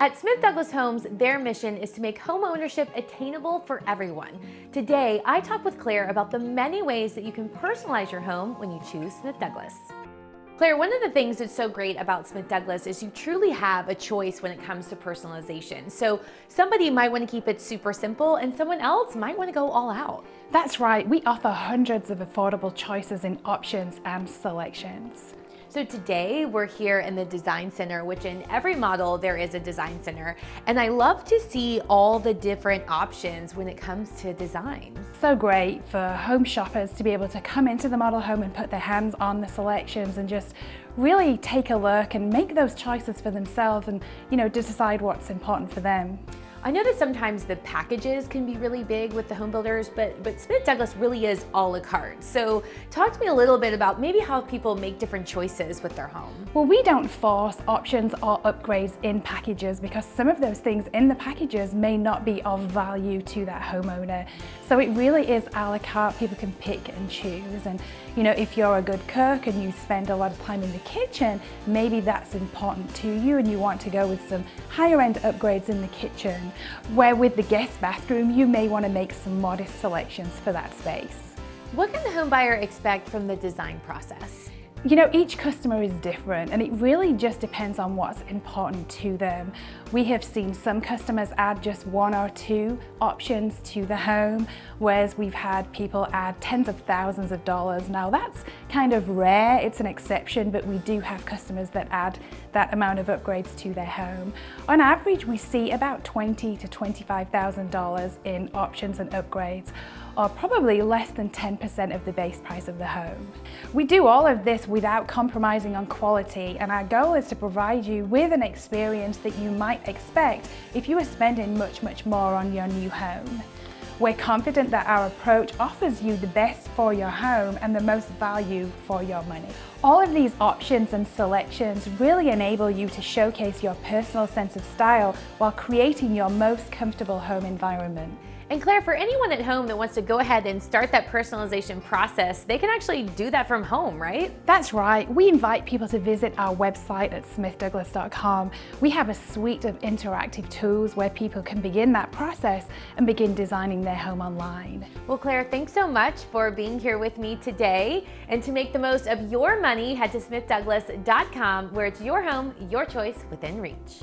At Smith Douglas Homes, their mission is to make home ownership attainable for everyone. Today, I talk with Claire about the many ways that you can personalize your home when you choose Smith Douglas. Claire, one of the things that's so great about Smith Douglas is you truly have a choice when it comes to personalization. So somebody might want to keep it super simple and someone else might want to go all out. That's right, we offer hundreds of affordable choices in options and selections. So today we're here in the Design Center, which in every model there is a Design Center. And I love to see all the different options when it comes to designs. So great for home shoppers to be able to come into the model home and put their hands on the selections and just really take a look and make those choices for themselves and, to decide what's important for them. I know that sometimes the packages can be really big with the home builders, but Smith Douglas really is a la carte. So talk to me a little bit about maybe how people make different choices with their home. Well, we don't force options or upgrades in packages because some of those things in the packages may not be of value to that homeowner. So it really is a la carte. People can pick and choose. And if you're a good cook and you spend a lot of time in the kitchen, maybe that's important to you and you want to go with some higher end upgrades in the kitchen. Where with the guest bathroom, you may want to make some modest selections for that space. What can the home buyer expect from the design process? Each customer is different and it really just depends on what's important to them. We have seen some customers add just one or two options to the home, whereas we've had people add tens of thousands of dollars. Now that's kind of rare, it's an exception, but we do have customers that add that amount of upgrades to their home. On average, we see about $20,000 to $25,000 in options and upgrades, or probably less than 10% of the base price of the home. We do all of this without compromising on quality, and our goal is to provide you with an experience that you might expect if you were spending much more on your new home. We're confident that our approach offers you the best for your home and the most value for your money. All of these options and selections really enable you to showcase your personal sense of style while creating your most comfortable home environment. And Claire, for anyone at home that wants to go ahead and start that personalization process, they can actually do that from home, right? That's right. We invite people to visit our website at smithdouglas.com. We have a suite of interactive tools where people can begin that process and begin designing their home online. Well, Claire, thanks so much for being here with me today. And to make the most of your money, head to smithdouglas.com, where it's your home, your choice, within reach.